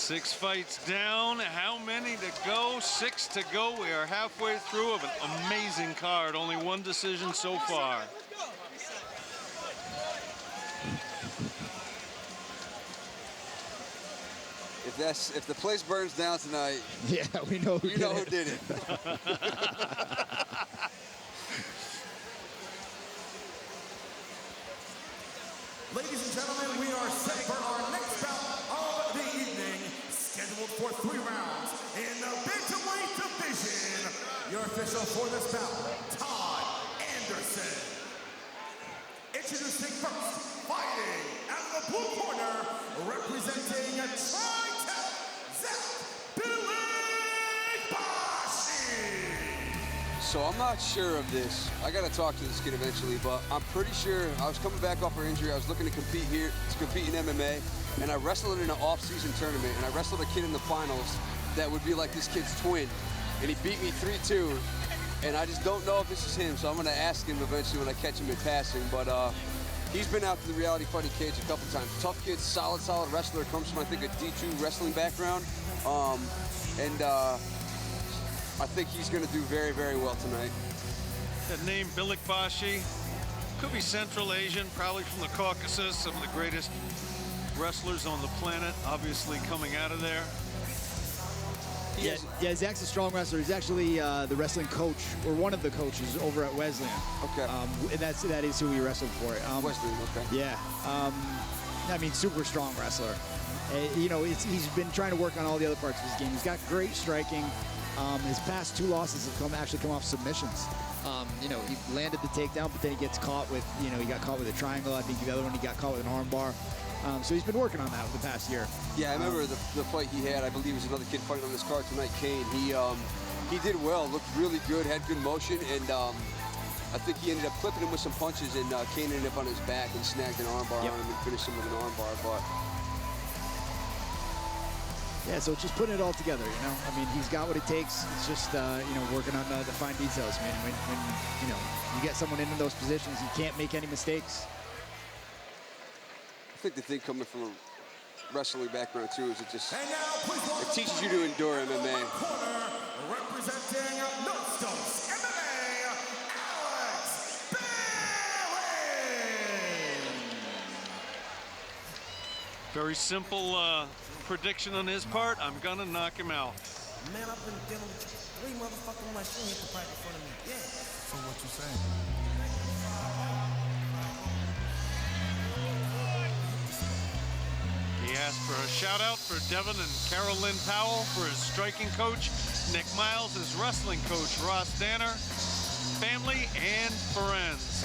6 fights down. How many to go? 6 to go. We are halfway through of an amazing card. Only 1 decision so far. If the place burns down tonight, yeah, we know who did it. Ladies and gentlemen, we are set for our next bout of the evening, scheduled for 3 rounds in the bantamweight division. Your official for this bout, Todd Anderson. Introducing first, fighting out of the blue corner, representing a Tri-Tech, BylykbashiVsBehling. So I'm not sure of this. I got to talk to this kid eventually, but I'm pretty sure I was coming back off an injury. I was looking to compete in MMA, and I wrestled in an off-season tournament, and I wrestled a kid in the finals that would be like this kid's twin, and he beat me 3-2, and I just don't know if this is him, so I'm going to ask him eventually when I catch him in passing, but he's been out to the reality fighting cage a couple times. Tough kid, solid wrestler, comes from, I think, a D2 wrestling background, I think he's going to do very, very well tonight. That name, Bylykbashi, could be Central Asian, probably from the Caucasus, some of the greatest wrestlers on the planet, obviously coming out of there. Yeah, Zach's a strong wrestler. He's actually the wrestling coach, or one of the coaches over at Wesleyan. Okay. And that is who he wrestled for. Wesleyan, okay. Yeah. I mean, super strong wrestler. You know, he's been trying to work on all the other parts of his game. He's got great striking. His past 2 losses have actually come off submissions. You know, he landed the takedown, but then he gets caught with, you know, he got caught with a triangle. I think the other one he got caught with an arm bar. So he's been working on that for the past year. Yeah, I remember the fight he had. I believe it was another kid fighting on this card tonight, Kane. He did well, looked really good, had good motion, and I think he ended up clipping him with some punches, and Kane ended up on his back and snagged an arm bar on him and finished him with an arm bar. But yeah, so just putting it all together, you know. I mean, he's got what it takes. It's just, you know, working on the fine details, man. When, you know, you get someone in those positions, you can't make any mistakes. I think the thing coming from a wrestling background, too, is it teaches you to endure MMA. Representing Nostos MMA, BylykbashiVsBehling. Very simple prediction on his part. I'm gonna knock him out. Man, I've been dealing with 3 motherfucking months. You hit the pipe in front of me. Yeah. So what you saying? He asked for a shout out for Devin and Carolyn Powell for his striking coach, Nick Miles, his wrestling coach, Ross Danner, family and friends.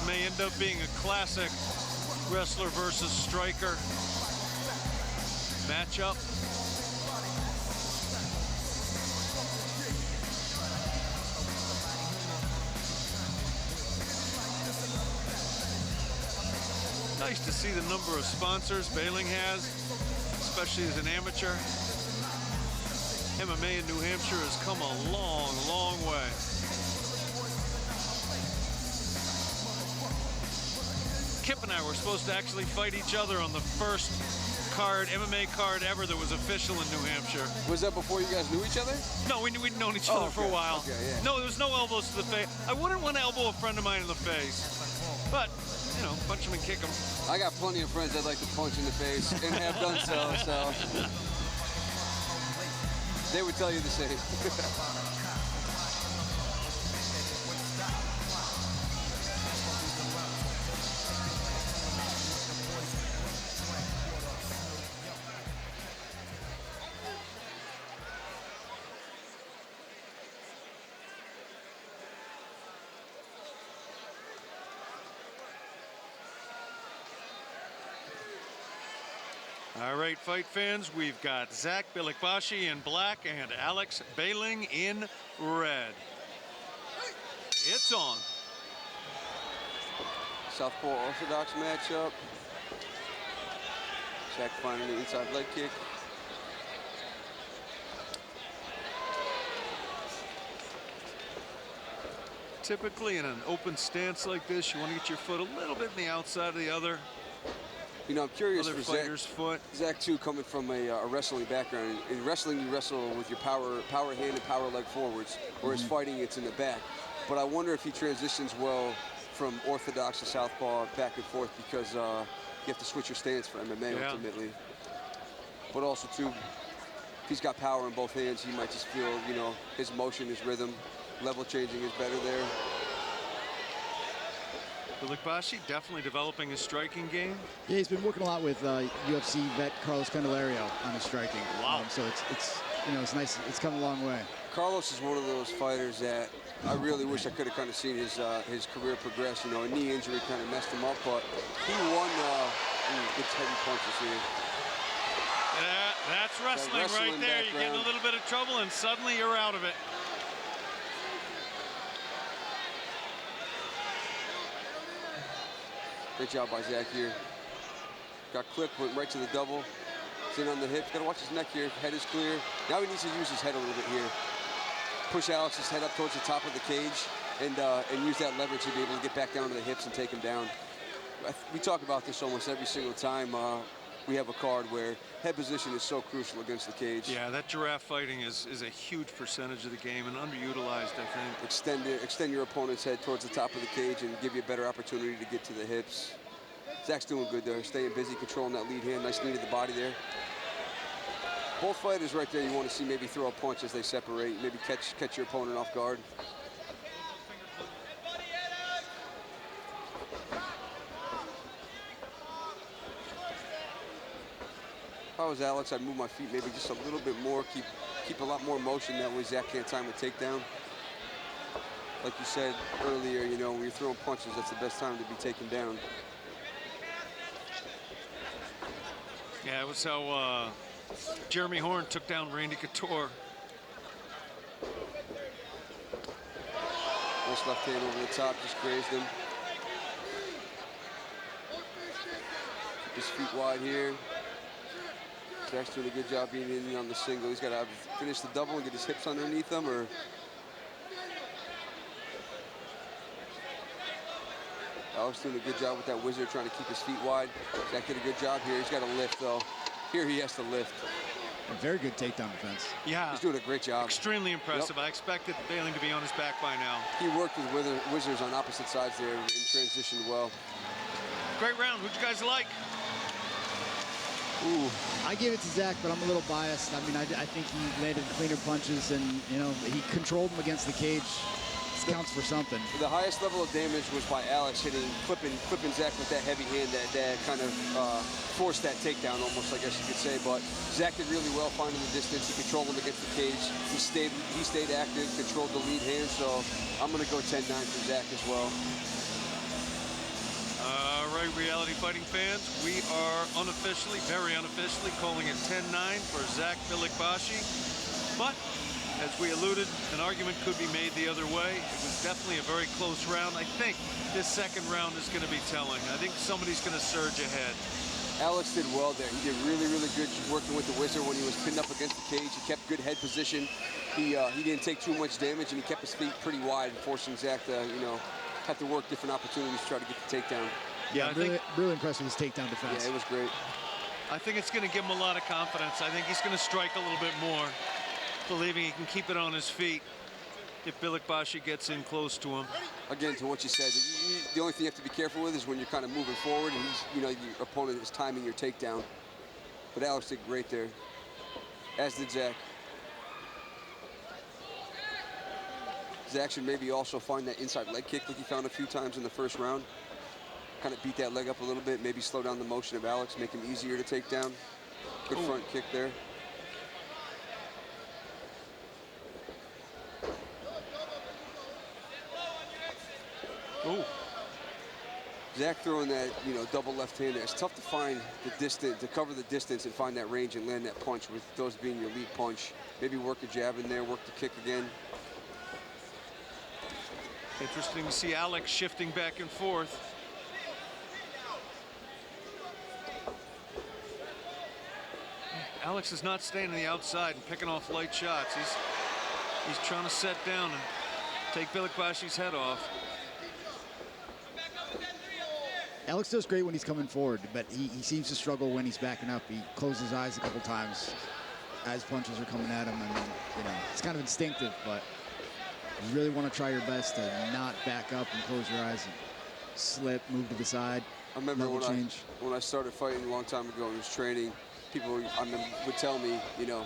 May end up being a classic wrestler versus striker matchup. Nice to see the number of sponsors Behling has, especially as an amateur. MMA in New Hampshire has come a long, long way. Kip and I were supposed to actually fight each other on the first card, MMA card ever that was official in New Hampshire. Was that before you guys knew each other? No, we'd known each other for a while. Okay, yeah. No, there was no elbows to the face. I wouldn't want to elbow a friend of mine in the face. But, you know, punch him and kick him. I got plenty of friends that like to punch in the face and have done so. They would tell you the same. All right, fight fans, we've got Zach Bylykbashi in black and Alex Behling in red. It's on. Southpaw orthodox matchup. Zach finding the inside leg kick. Typically in an open stance like this, you want to get your foot a little bit in the outside of the other. You know, I'm curious Other for fighter's foot. Zach too, coming from a wrestling background. In wrestling, you wrestle with your power hand and power leg forwards, whereas fighting, it's in the back. But I wonder if he transitions well from orthodox to southpaw back and forth, because you have to switch your stance for MMA ultimately. But also too, if he's got power in both hands, he might just feel, you know, his motion, his rhythm, level changing is better there. Bylykbashi definitely developing his striking game. Yeah, he's been working a lot with UFC vet Carlos Candelario on his striking. Wow. So it's you know, it's nice. It's come a long way. Carlos is one of those fighters that I really wish I could have kind of seen his career progress. You know, a knee injury kind of messed him up, but he won good heavy punches here. That's wrestling right there. You get in a little bit of trouble and suddenly you're out of it. Great job by Zach here. Got clipped, went right to the double. He's in on the hips. Got to watch his neck here. Head is clear. Now he needs to use his head a little bit here. Push Alex's head up towards the top of the cage and use that leverage to be able to get back down to the hips and take him down. We talk about this almost every single time we have a card where head position is so crucial against the cage. Yeah, that giraffe fighting is a huge percentage of the game and underutilized, I think. Extend your opponent's head towards the top of the cage and give you a better opportunity to get to the hips. Zach's doing good there, staying busy, controlling that lead hand. Nice knee to the body there. Both fighters right there, you want to see maybe throw a punch as they separate, maybe catch your opponent off guard. If I was Alex, I'd move my feet maybe just a little bit more, keep a lot more motion. That way Zach can't time a takedown. Like you said earlier, you know, when you're throwing punches, that's the best time to be taken down. Yeah, it was how Jeremy Horn took down Randy Couture. Nice left hand over the top, just grazed him. Keep his feet wide here. Zach's doing a good job being in on the single. He's got to finish the double and get his hips underneath him, or Alex doing a good job with that wizard, trying to keep his feet wide. Zach did a good job here. He's got to lift, though. Here he has to lift. A very good takedown defense. Yeah. He's doing a great job. Extremely impressive. Yep. I expected Behling to be on his back by now. He worked with wizards on opposite sides there and transitioned well. Great round. Who'd you guys like? Ooh, I give it to Zach, but I'm a little biased. I mean, I think he landed cleaner punches, and you know, he controlled him against the cage. This counts for something. The highest level of damage was by Alex flipping Zach with that heavy hand that kind of forced that takedown almost, I guess you could say. But Zach did really well finding the distance. He controlled him against the cage. He stayed active, controlled the lead hand. So I'm going to go 10-9 for Zach as well. All right, reality fighting fans, we are unofficially, very unofficially, calling it 10-9 for Zach Bylykbashi. But as we alluded, an argument could be made the other way. It was definitely a very close round. I think this second round is going to be telling. I think somebody's going to surge ahead. Alex did well there. He did really, really good working with the wizard when he was pinned up against the cage. He kept good head position. He didn't take too much damage, and he kept his feet pretty wide, forcing Zach to, you know, have to work different opportunities to try to get the takedown. Yeah, really impressed with his takedown defense. Yeah, it was great. I think it's going to give him a lot of confidence. I think he's going to strike a little bit more, believing he can keep it on his feet if Bylykbashi gets in close to him. Again, to what you said, the only thing you have to be careful with is when you're kind of moving forward and your opponent is timing your takedown. But Alex did great there, as did Zach. Zach should maybe also find that inside leg kick like he found a few times in the first round. Kind of beat that leg up a little bit, maybe slow down the motion of Alex, make him easier to take down. Good front kick there. Ooh. Zach throwing that, you know, double left-hander. It's tough to find the distance, to cover the distance and find that range and land that punch, with those being your lead punch. Maybe work a jab in there, work the kick again. Interesting to see Alex shifting back and forth. Alex is not staying on the outside and picking off light shots. He's trying to set down and take BylykbashiV's head off. Alex does great when he's coming forward, but he seems to struggle when he's backing up. He closes his eyes a couple times as punches are coming at him, and you know, it's kind of instinctive, but you really want to try your best to not back up and close your eyes and slip, move to the side. I remember when I started fighting a long time ago and was training, people would tell me, you know,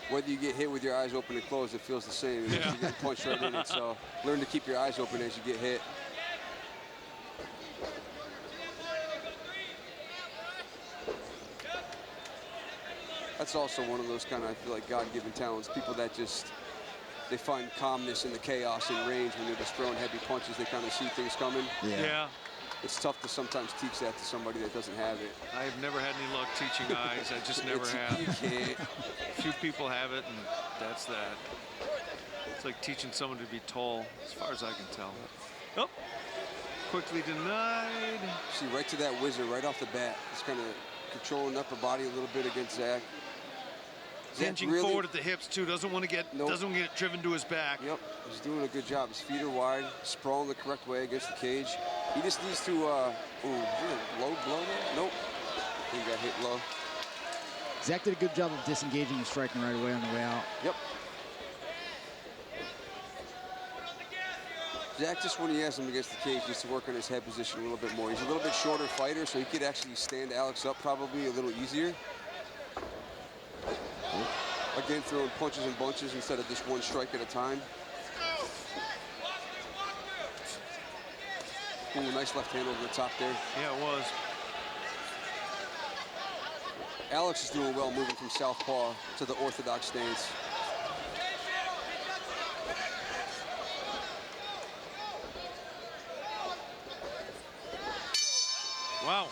whether you get hit with your eyes open or closed, it feels the same. Yeah. You get punched right in it. So learn to keep your eyes open as you get hit. That's also one of those kind of, I feel like, God-given talents. People that just, they find calmness in the chaos in range when they're just throwing heavy punches. They kind of see things coming. Yeah. It's tough to sometimes teach that to somebody that doesn't have it. I have never had any luck teaching eyes. I just never have. You can't. Few people have it, and that's that. It's like teaching someone to be tall, as far as I can tell. Oh, quickly denied. See, right to that whizzer, right off the bat. He's kind of controlling upper body a little bit against Zach. Hinging really forward at the hips too. Doesn't want to get driven to his back. Yep, he's doing a good job. His feet are wide, sprawling the correct way against the cage. He just needs to. Ooh, did a low blow there? Nope. He got hit low. Zach did a good job of disengaging and striking right away on the way out. Yep. Zach, just when he has him against the cage, needs to work on his head position a little bit more. He's a little bit shorter fighter, so he could actually stand Alex up probably a little easier. Again, throwing punches and bunches instead of just one strike at a time. Ooh, nice left hand over the top there. Yeah, it was. Alex is doing well moving from southpaw to the orthodox stance. Wow.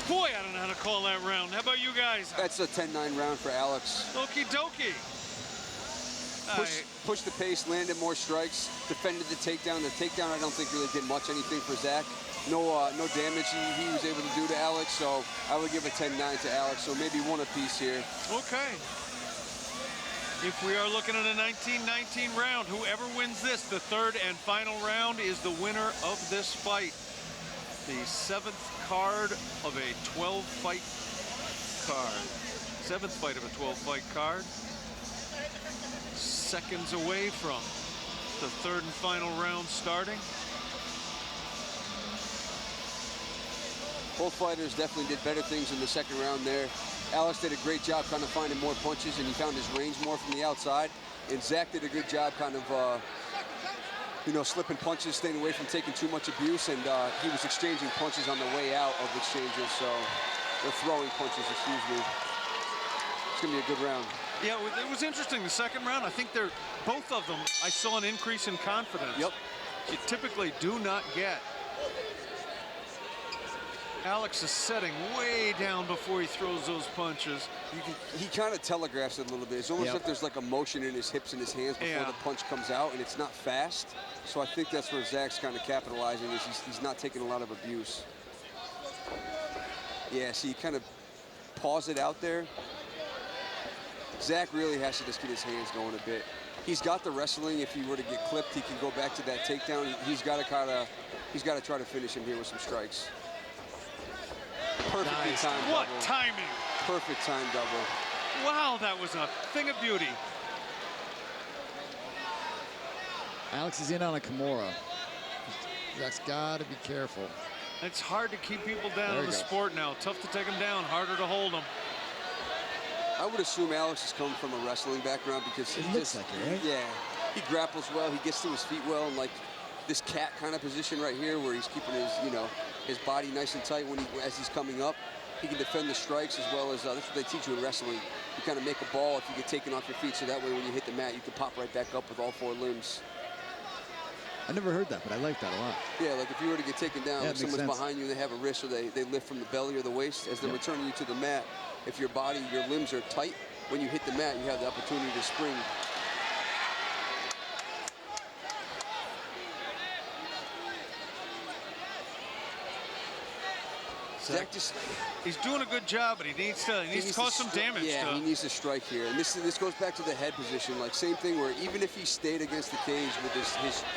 Boy, I don't know how to call that round. How about you guys? That's a 10-9 round for Alex. Okie dokie. Push the pace, landed more strikes, defended the takedown. The takedown, I don't think really did much anything for Zach. No damage he was able to do to Alex, so I would give a 10-9 to Alex, so maybe one apiece here. Okay. If we are looking at a 19-19 round, whoever wins this, the third and final round, is the winner of this fight. The 7th card of a 12-fight card. 7th fight of a 12-fight card. Seconds away from the third and final round starting. Both fighters definitely did better things in the second round there. Alex did a great job kind of finding more punches, and he found his range more from the outside. And Zach did a good job kind of you know, slipping punches, staying away from taking too much abuse, and he was exchanging punches on the way out of exchanges, so they're throwing punches, excuse me. It's gonna be a good round. Yeah, it was interesting. The second round, I think both of them, I saw an increase in confidence. Yep. You typically do not get. Alex is setting way down before he throws those punches. He kind of telegraphs it a little bit. It's almost like there's like a motion in his hips and his hands before the punch comes out, and it's not fast. So I think that's where Zach's kind of capitalizing, is he's not taking a lot of abuse. Yeah, see, he kind of paws it out there. Zach really has to just get his hands going a bit. He's got the wrestling. If he were to get clipped, he can go back to that takedown. He's got to try to finish him here with some strikes. Perfectly timed double. What timing! Perfect time double. Wow, that was a thing of beauty. Alex is in on a Kimura. Zach's got to be careful. It's hard to keep people down in the sport now. Tough to take them down, harder to hold them. I would assume Alex is coming from a wrestling background, because he looks like it, right? Yeah, he grapples well, he gets to his feet well, and like this cat kind of position right here where he's keeping his, you know, his body nice and tight as he's coming up. He can defend the strikes, as well as, that's what they teach you in wrestling. You kind of make a ball if you get taken off your feet, so that way when you hit the mat, you can pop right back up with all 4 limbs. I never heard that, but I like that a lot. Yeah, like if you were to get taken down, Yeah, like it makes someone's sense. behind you and they have a wrist, or they lift from the belly or the waist as they're Yep. returning you to the mat. If your body, your limbs are tight, when you hit the mat, you have the opportunity to spring. Zach just, He's doing a good job, but he needs to cause some damage. Yeah, he needs to strike here. And this goes back to the head position. Like, same thing where even if he stayed against the cage with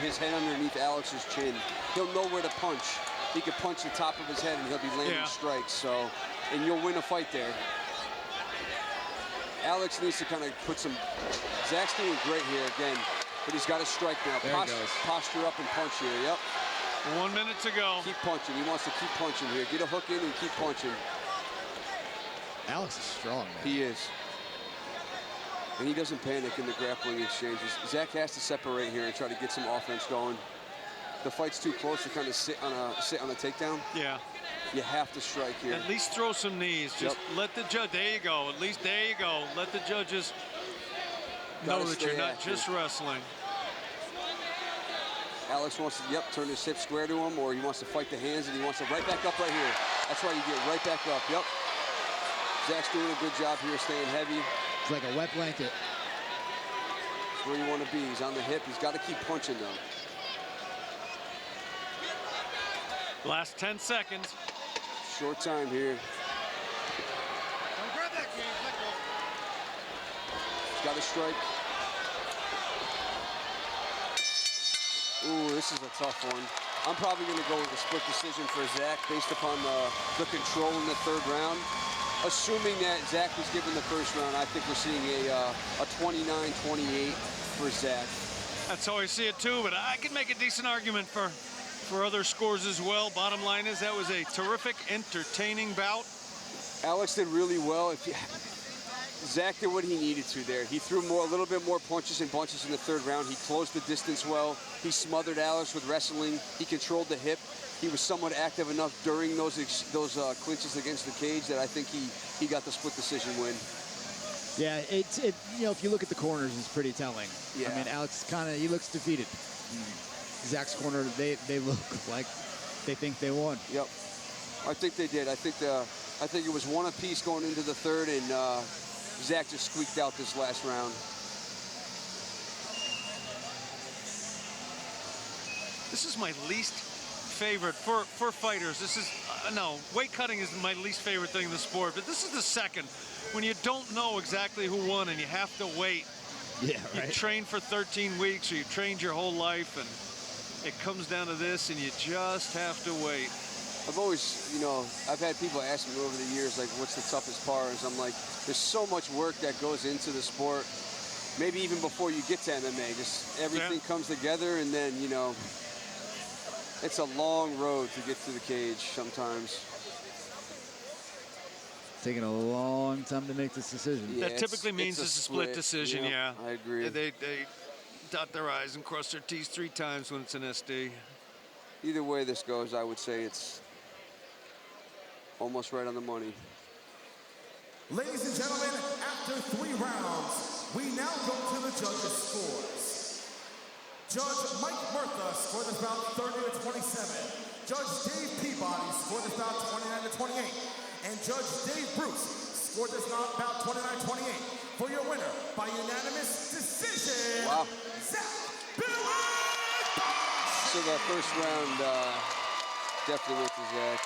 his head underneath Alex's chin, he'll know where to punch. He could punch the top of his head and he'll be landing strikes. So, and you'll win a fight there. Alex needs to kind of put some, Zach's doing great here again, but he's got to strike now. There he goes. Posture up and punch here, yep. 1 minute to go. Keep punching, he wants to keep punching here. Get a hook in and keep punching. Alex is strong, man. He is. And he doesn't panic in the grappling exchanges. Zach has to separate here and try to get some offense going. The fight's too close to kind of sit on a takedown. Yeah. You have to strike here. At least throw some knees. Just let the judge, there you go. At least there you go. Let the judges know that you're not just wrestling. Alex wants to, turn his hip square to him, or he wants to fight the hands, and he wants to right back up right here. That's why you get right back up, Zach's doing a good job here, staying heavy. It's like a wet blanket. That's where you want to be. He's on the hip. He's got to keep punching, though. Last 10 seconds. Short time here. He's got to strike. Ooh, this is a tough one. I'm probably going to go with a split decision for Zach based upon the control in the third round. Assuming that Zach was given the first round, I think we're seeing a 29-28 for Zach. That's how I see it too, but I can make a decent argument for other scores as well. Bottom line is that was a terrific, entertaining bout. Alex did really well. Zach did what he needed to there. He threw a little bit more punches and bunches in the third round. He closed the distance well. He smothered Alex with wrestling. He controlled the hip. He was somewhat active enough during those clinches against the cage that I think he got the split decision win. Yeah, if you look at the corners, it's pretty telling. Yeah. I mean, Alex he looks defeated. Zach's corner, they look like they think they won. Yep, I think they did. I think it was one apiece going into the third, and Zach just squeaked out this last round. This is my least favorite for fighters. This is no, weight cutting is my least favorite thing in the sport, but this is the second when you don't know exactly who won and you have to wait. Yeah, right. You trained for 13 weeks or you trained your whole life, and it comes down to this and you just have to wait. I've always, I've had people ask me over the years, like, what's the toughest part? I'm like, there's so much work that goes into the sport. Maybe even before you get to MMA, just everything comes together, and then, it's a long road to get to the cage sometimes. Taking a long time to make this decision. Yeah, that typically means it's a split decision, yeah. I agree. They dot their I's and cross their T's 3 times when it's an SD. Either way this goes, I would say it's almost right on the money. Ladies and gentlemen, after 3 rounds, we now go to the judges' scores. Judge Mike Murtha scored this bout 30-27. Judge Dave Peabody scored this bout 29-28. And Judge Dave Bruce scored this bout 29-28. For your winner, by unanimous decision, Zach Bilykbashi. So the first round definitely went to Zach.